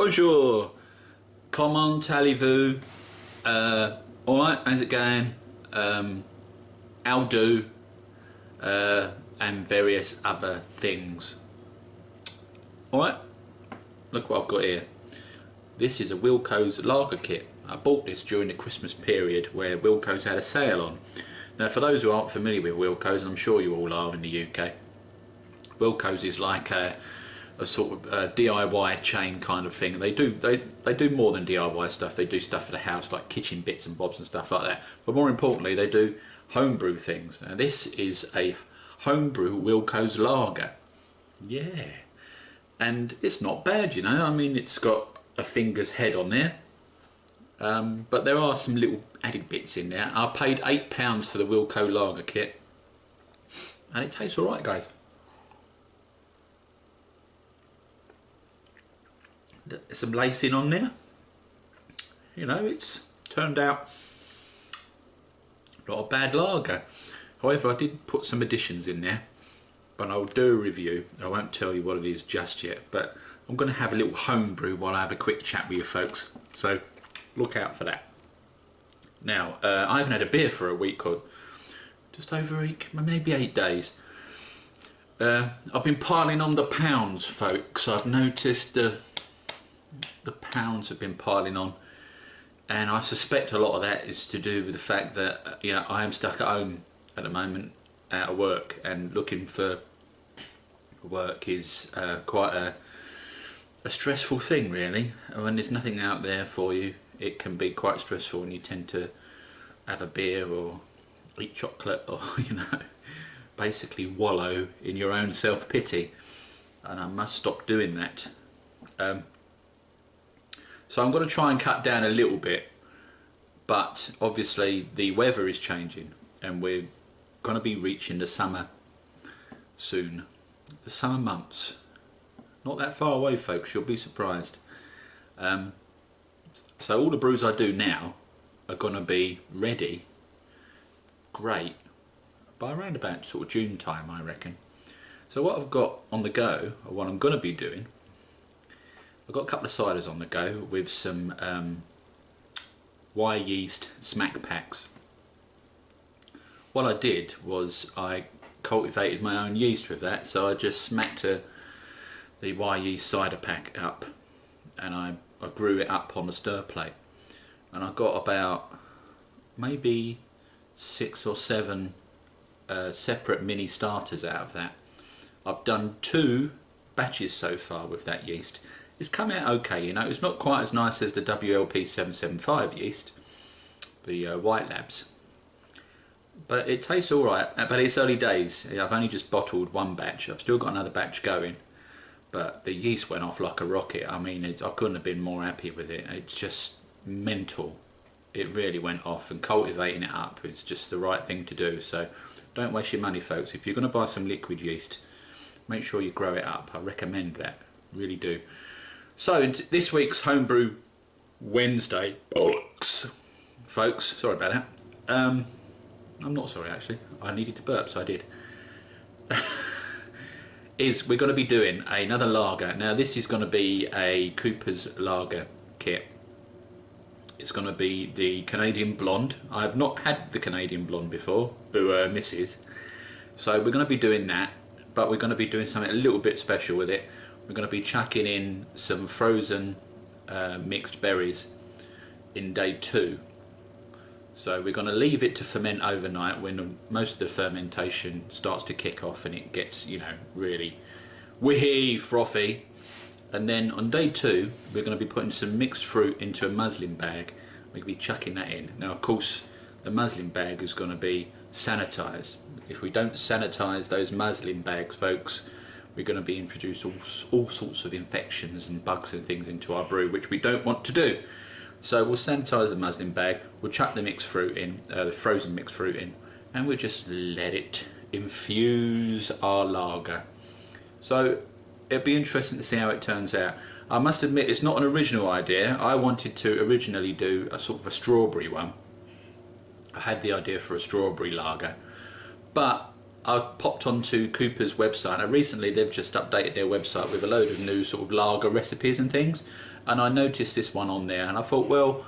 Bonjour, comment allez-vous? Alright, how's it going? How do? And various other things. Alright, look what I've got here. This is a Wilko's lager kit. I bought this during the Christmas period where Wilko's had a sale on. Now for those who aren't familiar with Wilko's, and I'm sure you all are in the UK, Wilko's is like a sort of DIY chain kind of thing. They do more than DIY stuff. They do stuff for the house like kitchen bits and bobs and stuff like that. But more importantly, they do homebrew things. Now this is a homebrew Wilko's lager. Yeah, and it's not bad, you know. I mean, it's got a finger's head on there, but there are some little added bits in there. I paid £8 for the Wilko lager kit, and it tastes all right, guys. There's some lacing on there. You know, it's turned out not a bad lager. However, I did put some additions in there, but I'll do a review. I won't tell you what it is just yet, but I'm going to have a little homebrew while I have a quick chat with you folks. So look out for that. Now, I haven't had a beer for a week or just over a week, maybe 8 days. I've been piling on the pounds, folks. I've noticed the pounds have been piling on, and I suspect a lot of that is to do with the fact that I am stuck at home at the moment out of work, and looking for work is quite a stressful thing, really. When there's nothing out there for you, it can be quite stressful, and you tend to have a beer or eat chocolate, or basically wallow in your own self-pity, and I must stop doing that. So I'm going to try and cut down a little bit, but obviously the weather is changing and we're going to be reaching the summer soon. The summer months. Not that far away, folks, you'll be surprised. So all the brews I do now are going to be ready, great, by around about sort of June time, I reckon. So what I've got on the go, or what I'm going to be doing, I've got a couple of ciders on the go with some Y yeast smack packs. What I did was I cultivated my own yeast with that, so I just smacked the Y yeast cider pack up, and I grew it up on the stir plate, and I got about maybe 6 or 7 separate mini starters out of that. I've done 2 batches so far with that yeast. It's come out okay, it's not quite as nice as the WLP 775 yeast, the White Labs, but it tastes alright. But it's early days. I've only just bottled 1 batch. I've still got another batch going, but the yeast went off like a rocket. I mean, I couldn't have been more happy with it. It's just mental. It really went off, and cultivating it up is just the right thing to do. So don't waste your money, folks. If you're going to buy some liquid yeast, make sure you grow it up. I recommend that, really do. So this week's Homebrew Wednesday, bollocks, folks, sorry about that. I'm not sorry, actually. I needed to burp, so I did. We're going to be doing another lager. Now this is going to be a Cooper's lager kit. It's going to be the Canadian Blonde. I have not had the Canadian Blonde before, misses. So we're going to be doing that, but we're going to be doing something a little bit special with it. We're going to be chucking in some frozen mixed berries in day 2. So we're going to leave it to ferment overnight when most of the fermentation starts to kick off and it gets, really wee frothy. And then on day 2, we're going to be putting some mixed fruit into a muslin bag. We're going to be chucking that in. Now, of course, the muslin bag is going to be sanitised. If we don't sanitise those muslin bags, folks, we're going to be introducing all sorts of infections and bugs and things into our brew, which we don't want to do. So we'll sanitise the muslin bag, we'll chuck the mixed fruit in, the frozen mixed fruit in, and we'll just let it infuse our lager. So it'll be interesting to see how it turns out. I must admit, it's not an original idea. I wanted to originally do a sort of a strawberry one. I had the idea for a strawberry lager, but I've popped onto Cooper's website. Now recently they've just updated their website with a load of new sort of lager recipes and things, and I noticed this one on there and I thought, well,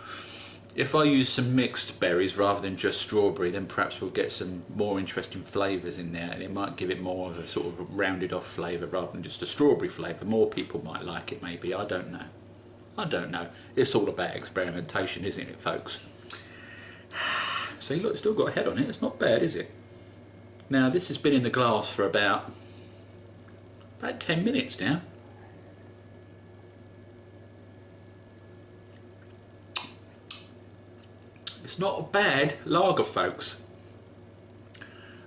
if I use some mixed berries rather than just strawberry, then perhaps we'll get some more interesting flavours in there, and it might give it more of a sort of rounded off flavour rather than just a strawberry flavour. More people might like it maybe, I don't know. I don't know. It's all about experimentation, isn't it, folks? See, look, it's still got a head on it. It's not bad, is it? Now, this has been in the glass for about 10 minutes now. It's not a bad lager, folks.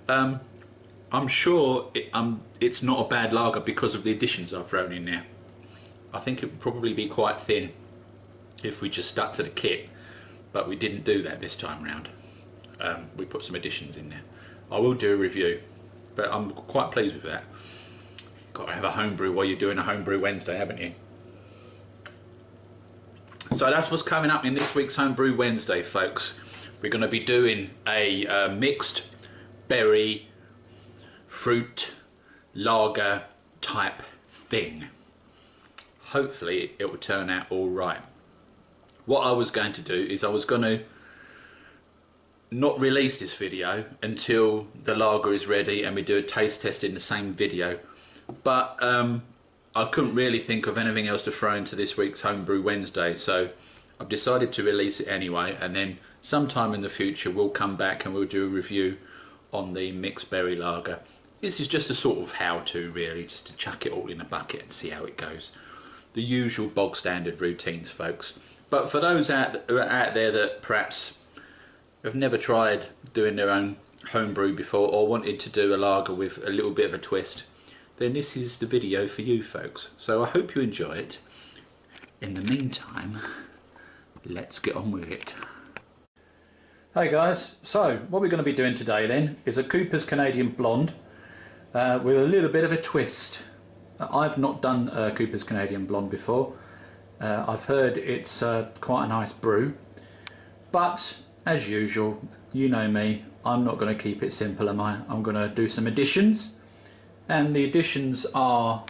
I'm sure it's not a bad lager because of the additions I've thrown in there. I think it would probably be quite thin if we just stuck to the kit, but we didn't do that this time round. We put some additions in there. I will do a review, but I'm quite pleased with that. Got to have a homebrew while you're doing a homebrew Wednesday, haven't you? So that's what's coming up in this week's Homebrew Wednesday, folks. We're going to be doing a mixed berry fruit lager type thing. Hopefully it will turn out all right. What I was going to do is I was going to not release this video until the lager is ready and we do a taste test in the same video, but I couldn't really think of anything else to throw into this week's Homebrew Wednesday, so I've decided to release it anyway, and then sometime in the future we'll come back and we'll do a review on the mixed berry lager. This is just a sort of how-to really, just to chuck it all in a bucket and see how it goes. The usual bog standard routines, folks. But for those out there that perhaps have never tried doing their own homebrew before or wanted to do a lager with a little bit of a twist, then this is the video for you, folks. So I hope you enjoy it. In the meantime, let's get on with it. Hey guys, so what we're going to be doing today then is a Cooper's Canadian Blonde with a little bit of a twist. I've not done Cooper's Canadian Blonde before. I've heard it's quite a nice brew, but as usual, you know me, I'm not going to keep it simple, am I? I'm going to do some additions, and the additions are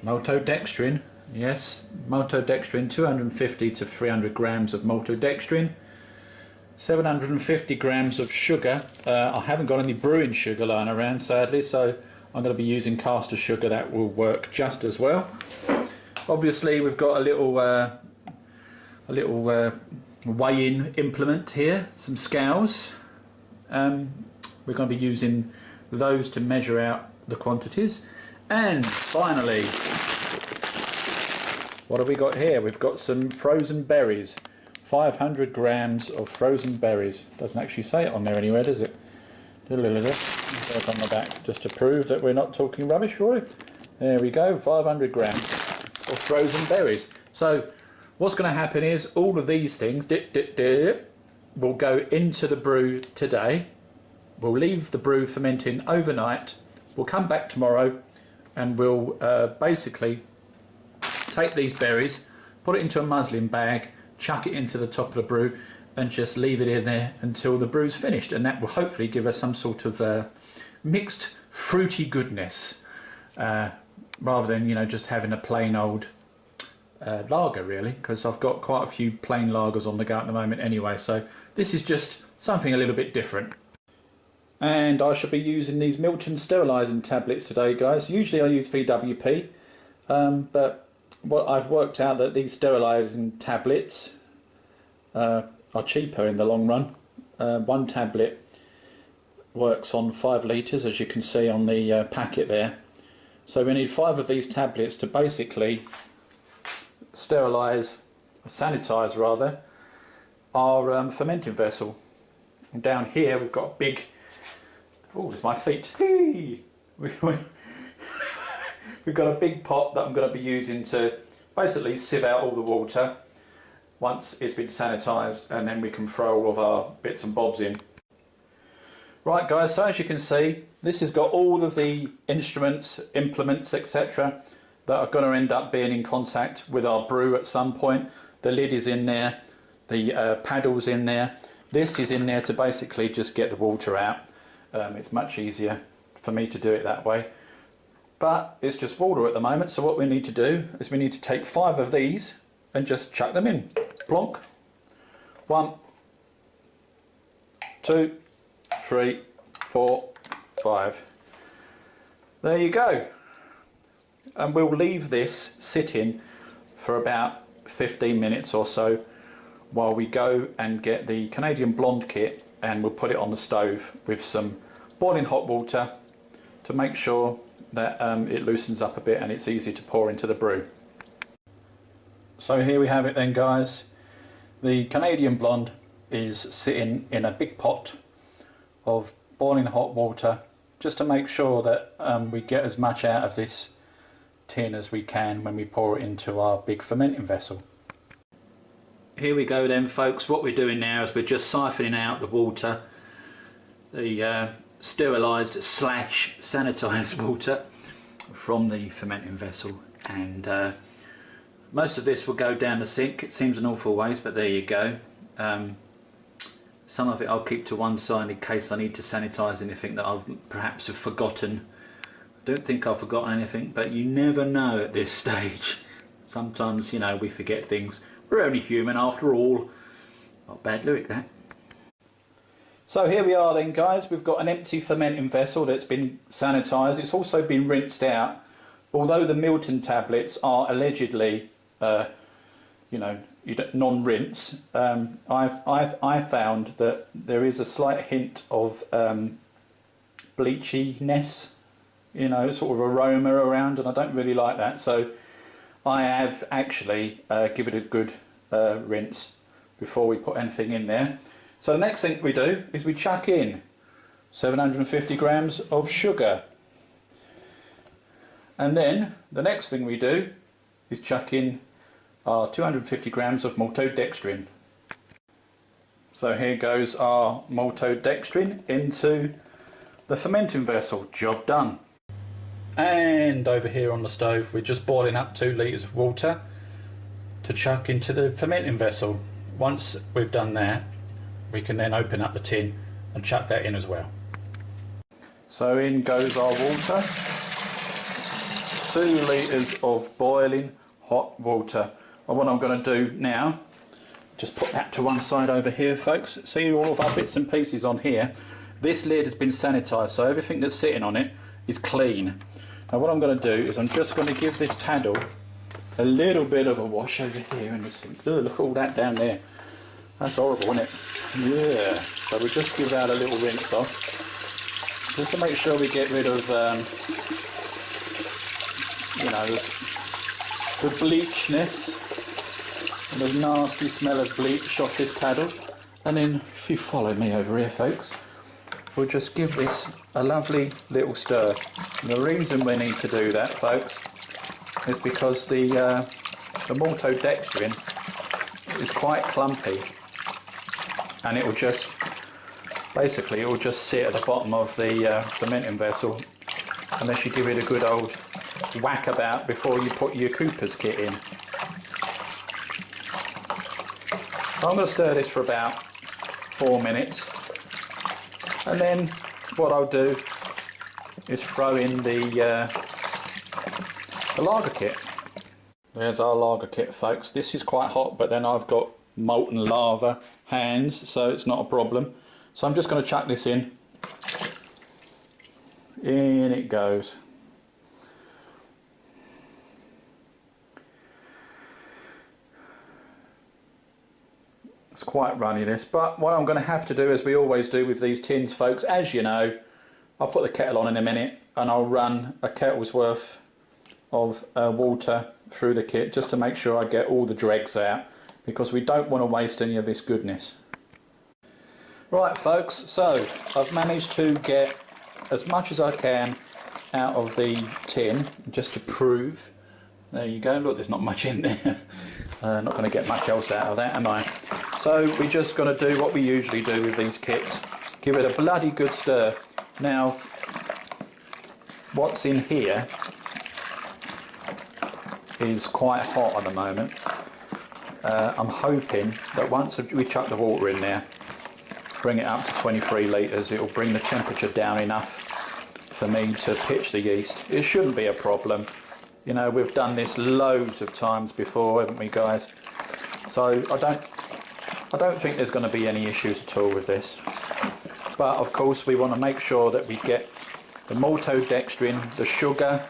maltodextrin. Yes, maltodextrin, 250 to 300 grams of maltodextrin, 750 grams of sugar. I haven't got any brewing sugar lying around, sadly, so I'm going to be using caster sugar. That will work just as well. Obviously, we've got a little weigh-in implement here, some scales. We're going to be using those to measure out the quantities. And finally, what have we got here? We've got some frozen berries. 500 grams of frozen berries. Doesn't actually say it on there anywhere, does it? Work on the back just to prove that we're not talking rubbish, Roy. There we go, 500 grams of frozen berries. So what's going to happen is all of these things will go into the brew today. We'll leave the brew fermenting overnight. We'll come back tomorrow and we'll basically take these berries, put it into a muslin bag, chuck it into the top of the brew and just leave it in there until the brew's finished, and that will hopefully give us some sort of mixed fruity goodness rather than, you know, just having a plain old lager really, because I've got quite a few plain lagers on the go at the moment anyway, so this is just something a little bit different. And I shall be using these Milton sterilising tablets today, guys. Usually I use VWP, but what I've worked out that these sterilising tablets are cheaper in the long run. One tablet works on 5 litres, as you can see on the packet there. So we need 5 of these tablets to basically sterilise, sanitise rather, our fermenting vessel. And down here we've got a big, oh, there's my feet. We've got a big pot that I'm going to be using to basically sieve out all the water once it's been sanitised, and then we can throw all of our bits and bobs in. Right guys, so as you can see, this has got all of the instruments, implements, etc. that are going to end up being in contact with our brew at some point. The lid is in there, the paddle's in there. This is in there to basically just get the water out. It's much easier for me to do it that way. But it's just water at the moment, so what we need to do is we need to take 5 of these and just chuck them in. Plonk. 1, 2, 3, 4, 5. There you go. And we'll leave this sitting for about 15 minutes or so while we go and get the Canadian Blonde kit, and we'll put it on the stove with some boiling hot water to make sure that it loosens up a bit and it's easy to pour into the brew. So here we have it then, guys. The Canadian Blonde is sitting in a big pot of boiling hot water, just to make sure that we get as much out of this tin as we can when we pour it into our big fermenting vessel. Here we go then, folks. What we're doing now is we're just siphoning out the water, the sterilised / sanitised water from the fermenting vessel, and most of this will go down the sink. It seems an awful waste, but there you go. Some of it I'll keep to one side in case I need to sanitise anything that I've perhaps have forgotten. I don't think I've forgotten anything, but you never know at this stage. Sometimes, you know, we forget things. We're only human after all. Not bad lyric, that. So here we are then, guys. We've got an empty fermenting vessel that's been sanitised. It's also been rinsed out. Although the Milton tablets are allegedly, you know, non-rinse, I've found that there is a slight hint of bleachiness, you know, sort of aroma around, and I don't really like that. So I have actually given it a good rinse before we put anything in there. So the next thing we do is we chuck in 750 grams of sugar, and then the next thing we do is chuck in our 250 grams of maltodextrin. So here goes our maltodextrin into the fermenting vessel. Job done. And over here on the stove we're just boiling up 2 litres of water to chuck into the fermenting vessel. Once we've done that, we can then open up the tin and chuck that in as well. So in goes our water. 2 litres of boiling hot water. And what I'm going to do now, just put that to one side over here, folks. See all of our bits and pieces on here. This lid has been sanitised, so everything that's sitting on it is clean. Now what I'm going to do is I'm just going to give this paddle a little bit of a wash over here in the sink. Oh, look at all that down there. That's horrible, isn't it? Yeah. So we'll just give that a little rinse off, just to make sure we get rid of, you know, the bleachness and the nasty smell of bleach off this paddle. And then if you follow me over here, folks, we'll just give this a lovely little stir. And the reason we need to do that, folks, is because the maltodextrin is quite clumpy, and it will just basically sit at the bottom of the fermenting vessel unless you give it a good old whack about before you put your Cooper's kit in. So I'm going to stir this for about 4 minutes, and then what I'll do is throw in the lager kit. There's our lager kit, folks. This is quite hot, but then I've got molten lava hands, so it's not a problem. So I'm just going to chuck this in. In it goes. It's quite runny, this, but what I'm going to have to do, as we always do with these tins, folks, as you know, I'll put the kettle on in a minute and I'll run a kettle's worth of water through the kit just to make sure I get all the dregs out, because we don't want to waste any of this goodness. Right, folks, so I've managed to get as much as I can out of the tin, just to prove. There you go, look, there's not much in there. Not going to get much else out of that, am I? So we're just going to do what we usually do with these kits. Give it a bloody good stir. Now, what's in here is quite hot at the moment. I'm hoping that once we chuck the water in there, bring it up to 23 litres. It will bring the temperature down enough for me to pitch the yeast. It shouldn't be a problem. You know, we've done this loads of times before, haven't we, guys? So I don't think there's going to be any issues at all with this. But of course we want to make sure that we get the maltodextrin, the sugar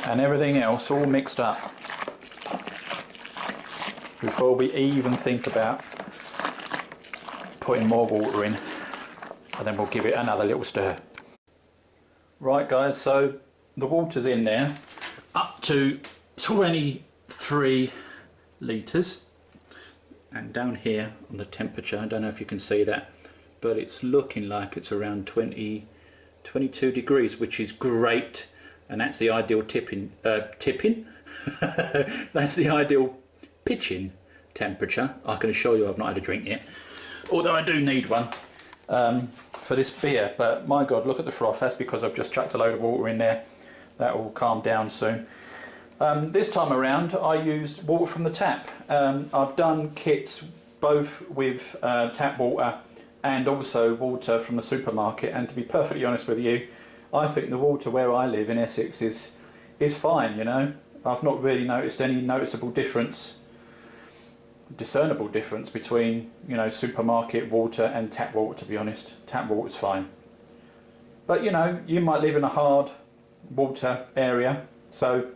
and everything else all mixed up before we even think about putting more water in, and then we'll give it another little stir. Right guys, so the water's in there up to 23 litres, and down here on the temperature, I don't know if you can see that, but it's looking like it's around 22 degrees, which is great, and that's the ideal that's the ideal pitching temperature. I can assure you I've not had a drink yet, although I do need one for this beer. But my god, look at the froth. That's because I've just chucked a load of water in there. That will calm down soon. This time around I used water from the tap. I've done kits both with tap water and also water from the supermarket, and to be perfectly honest with you, I think the water where I live in Essex is fine, you know. I've not really noticed any noticeable difference, discernible difference between, you know, supermarket water and tap water, to be honest. Tap water's fine. But you know, you might live in a hard water area, so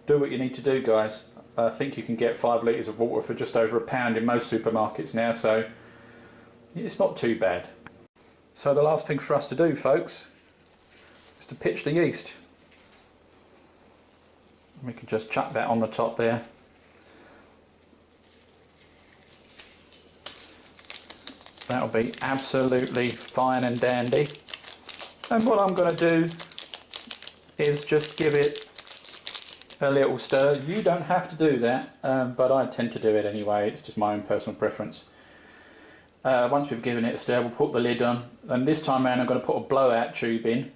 do what you need to do, guys. I think you can get 5 litres of water for just over £1 in most supermarkets now, so it's not too bad. So the last thing for us to do, folks, is to pitch the yeast. We can just chuck that on the top there. That'll be absolutely fine and dandy. And what I'm going to do is just give it a little stir. You don't have to do that, but I tend to do it anyway. It's just my own personal preference. Once we've given it a stir, we'll put the lid on, and this time around I'm going to put a blowout tube in,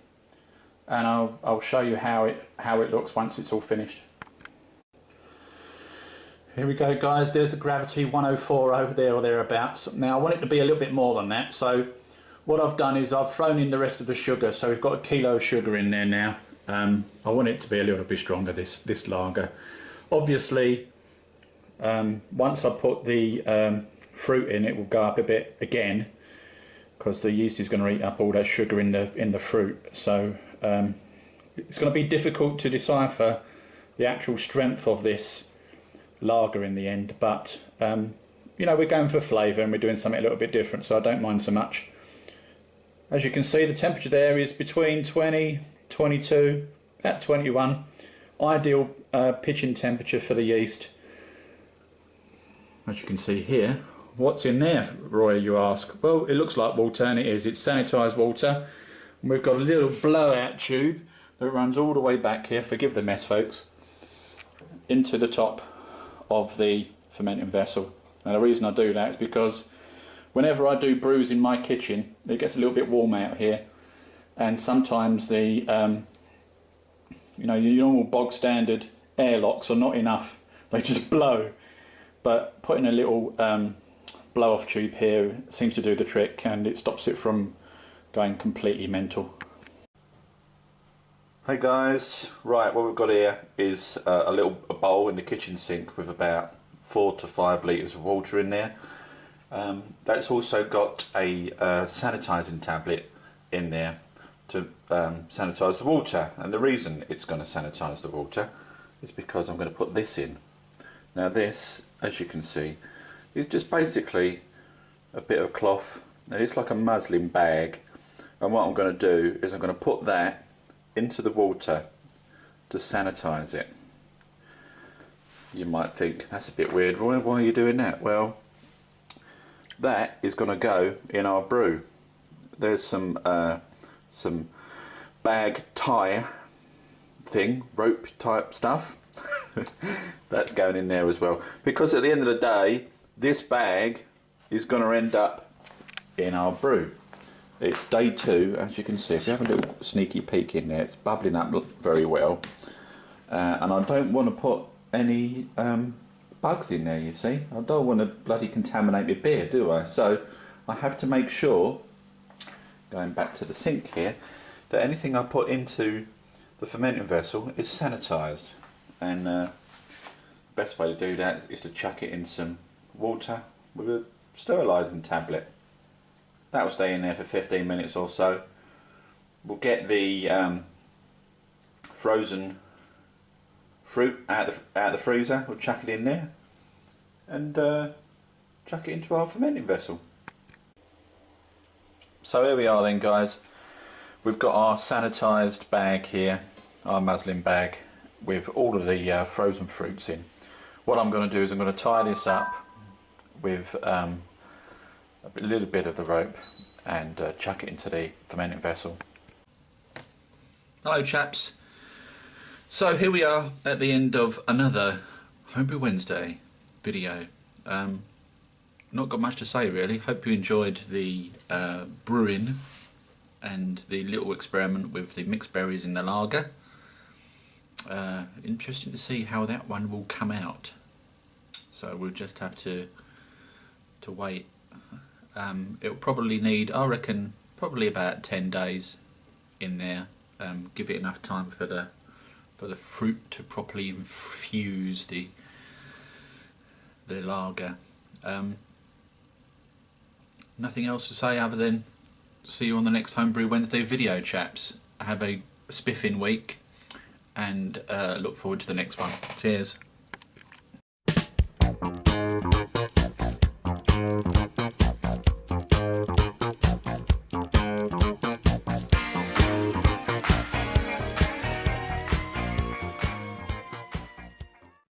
and I'll show you how it looks once it's all finished. Here we go, guys. There's the gravity 104 there or thereabouts. Now I want it to be a little bit more than that, so what I've done is I've thrown in the rest of the sugar. So we've got a kilo of sugar in there now. I want it to be a little bit stronger, this lager. Obviously, once I put the fruit in, it will go up a bit again, because the yeast is going to eat up all that sugar in the fruit. So it's going to be difficult to decipher the actual strength of this lager in the end, but you know, we're going for flavour and we're doing something a little bit different, so I don't mind so much. As you can see, the temperature there is between 20, 22, at 21. Ideal pitching temperature for the yeast. As you can see here, what's in there, Roy, you ask? Well, it looks like water, and it is. It's sanitised water. And we've got a little blowout tube that runs all the way back here, forgive the mess folks, into the top of the fermenting vessel. Now the reason I do that is because whenever I do brews in my kitchen, it gets a little bit warm out here, and sometimes the you know, your normal bog standard airlocks are not enough, they just blow. But putting a little blow off tube here seems to do the trick, and it stops it from going completely mental. Hey guys, right, what we've got here is a bowl in the kitchen sink with about 4 to 5 litres of water in there. That's also got a sanitising tablet in there to sanitise the water, and the reason it's going to sanitise the water is because I'm going to put this in. Now this, as you can see, is just basically a bit of cloth, and it's like a muslin bag, and what I'm going to do is I'm going to put that into the water to sanitise it. You might think that's a bit weird, Roy, why are you doing that? Well, that is going to go in our brew. There's some bag tie thing, rope type stuff that's going in there as well, because at the end of the day this bag is going to end up in our brew. It's day 2, as you can see. If you have a little sneaky peek in there, it's bubbling up very well, and I don't want to put any bugs in there, you see. I don't want to bloody contaminate my beer, do I? So I have to make sure, going back to the sink here, that anything I put into the fermenting vessel is sanitised. And the best way to do that is to chuck it in some water with a sterilising tablet. That will stay in there for 15 minutes or so. We'll get the frozen fruit out of the freezer, we'll chuck it in there and chuck it into our fermenting vessel. So here we are then, guys. We've got our sanitised bag here, our muslin bag with all of the frozen fruits in. What I'm going to do is I'm going to tie this up with a little bit of the rope and chuck it into the fermenting vessel. Hello chaps. So here we are at the end of another Homebrew Wednesday video. Not got much to say really. Hope you enjoyed the brewing and the little experiment with the mixed berries in the lager. Interesting to see how that one will come out. So we'll just have to wait. It'll probably need, I reckon, probably about 10 days in there. Give it enough time for the fruit to properly infuse the lager. Nothing else to say other than see you on the next Homebrew Wednesday video, chaps. Have a spiffing week and look forward to the next one. Cheers.